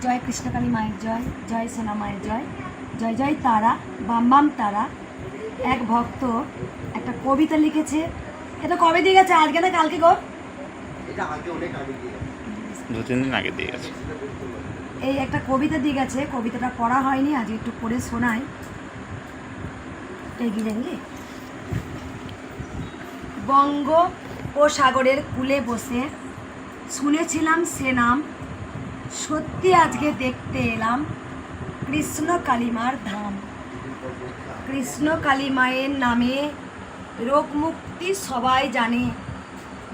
জয় কৃষ্ণকালী মায়ের জয়, জয় সোনা মায়ের জয়, জয় জয় তারা, বাম বাম তারা। এক ভক্ত একটা কবিতা লিখেছে। এটা কবে দিয়ে গেছে? আজকে না কালকে গো? দু তিন দিন আগে দিয়ে গেছে। এই একটা কবিতা দিয়ে গেছে, কবিতাটা পড়া হয়নি, আজ একটু পড়ে শোনাই। এগিয়ে জানলি বঙ্গ ও সাগরের কূলে বসে শুনেছিলাম সে নাম, সত্যি আজকে দেখতে এলাম কৃষ্ণ কালীমার ধাম। কৃষ্ণ কালী মায়ের নামে রোগ মুক্তি সবাই জানে,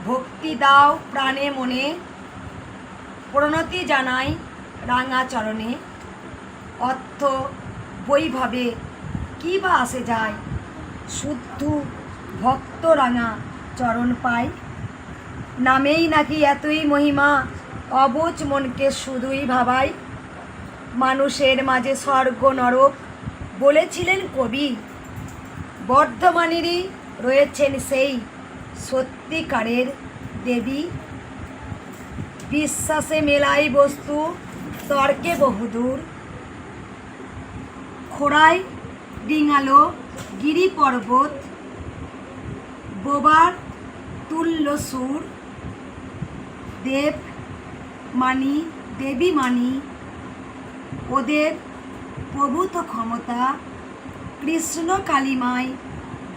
ভক্তি দাও প্রাণে মনে, প্রণতি জানাই রাঙা চরণে। অর্থ বৈভবে কী বা আসে যায়, শুদ্ধ ভক্ত রাঙা চরণ পায়। নামেই নাকি এতই মহিমা, অবুঝ মনকে শুধুই ভাবায়। মানুষের মাঝে স্বর্গ নরক বলেছিলেন কবি, বর্ধমানেরই রয়েছেন সেই সত্যিকারের দেবী। বিশ্বাসে মেলাই বস্তু তর্কে বহুদূর, খোড়ায় ডিঙালো গিরি পর্বত, বোবার তুল্য সুর। দেব মানি দেবী মানি ওদের প্রভূত ক্ষমতা, কৃষ্ণ কালীমাই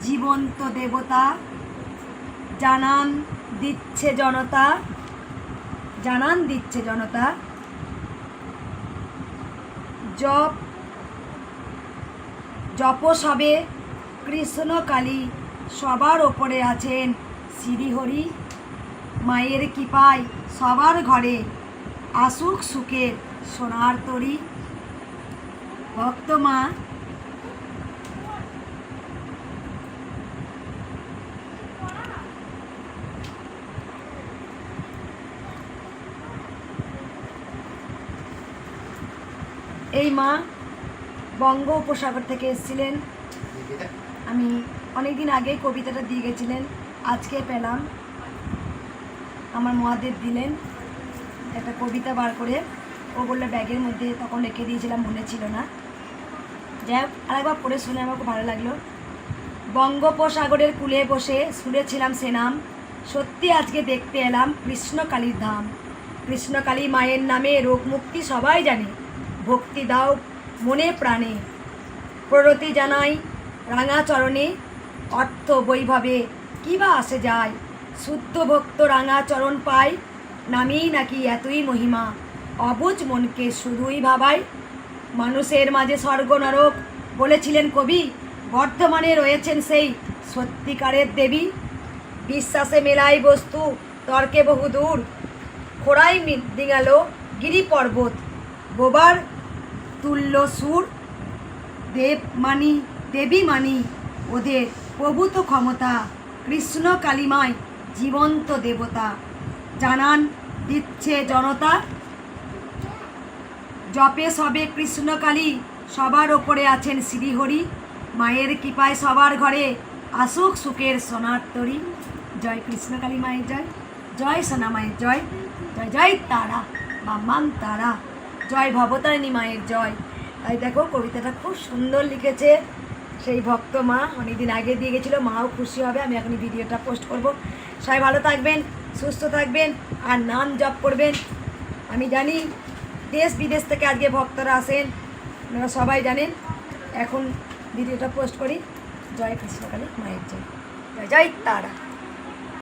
জীবন্ত দেবতা। জানান দিচ্ছে জনতা, জানান দিচ্ছে জনতা। জপসবে কৃষ্ণ কালী সবার ওপরে আছেন শ্রীহরি। মায়ের কৃপায় সবার ঘরে আসুক সুখের সোনার তরী। ভক্ত মা এই মা বঙ্গ উপসাগর থেকে এসেছিলেন। আমি অনেক দিন আগে কবিতাটা দিয়ে গেছিলেন, আজকে পেলাম। আমার মহাদেব দিলেন একটা কবিতা বার করে, ও বললো ব্যাগের মধ্যে, তখন রেখে দিয়েছিলাম, মনে ছিল না। যাই হোক, আরেকবার পড়ে শুনে আমার খুব ভালো লাগলো। বঙ্গোপসাগরের কূলে বসে শুনেছিলাম সে নাম, সত্যি আজকে দেখতে এলাম কৃষ্ণকালীর ধাম। কৃষ্ণকালী মায়ের নামে রোগ মুক্তি সবাই জানে, ভক্তি দাও মনে প্রাণে, প্রণতি জানাই রাঙা চরণে। অর্থ বৈভবে কী বা আসে যায়, শুদ্ধ ভক্ত রাঙা চরণ পায়। নামেই নাকি এতই মহিমা, অবুঝ মনকে শুধুই ভাবায়। মানুষের মাঝে স্বর্গ নরক বলেছিলেন কবি, বর্ধমানে রয়েছেন সেই সত্যিকারের দেবী। বিশ্বাসে মেলাই বস্তু তর্কে বহুদূর, খোড়াই ডিঙালো গিরি পর্বত, বোবার তুল্য সুর। দেব মানি দেবী মানি ওদের প্রভূত ক্ষমতা, কৃষ্ণ কালীমায় জীবন্ত দেবতা। জানান দিচ্ছে জনতা, জপে সবে কৃষ্ণকালী সবার ওপরে আছেন শ্রীহরি। মায়ের কৃপায় সবার ঘরে আসুক সুখের সোনার তরী। জয় কৃষ্ণকালী মায়ের জয়, জয় সোনা মায়ের জয়, জয় জয় তারা, বাম তারা। জয় ভবতারিণী মায়ের জয়। তাই দেখো কবিতাটা খুব সুন্দর লিখেছে সেই ভক্ত মা, অনেকদিন আগে দিয়ে গেছিলো। মাও খুশি হবে, আমি এখনই ভিডিওটা পোস্ট করব। সবাই ভালো থাকবেন, সুস্থ থাকবেন, আর নাম জপ করবেন। আমি জানি দেশ বিদেশ থেকে আজকে ভক্তরা আসেন, আপনারা সবাই জানেন। এখন ভিডিওটা পোস্ট করি। জয় কৃষ্ণকালী মায়ের জয়, জয় জয় তারা।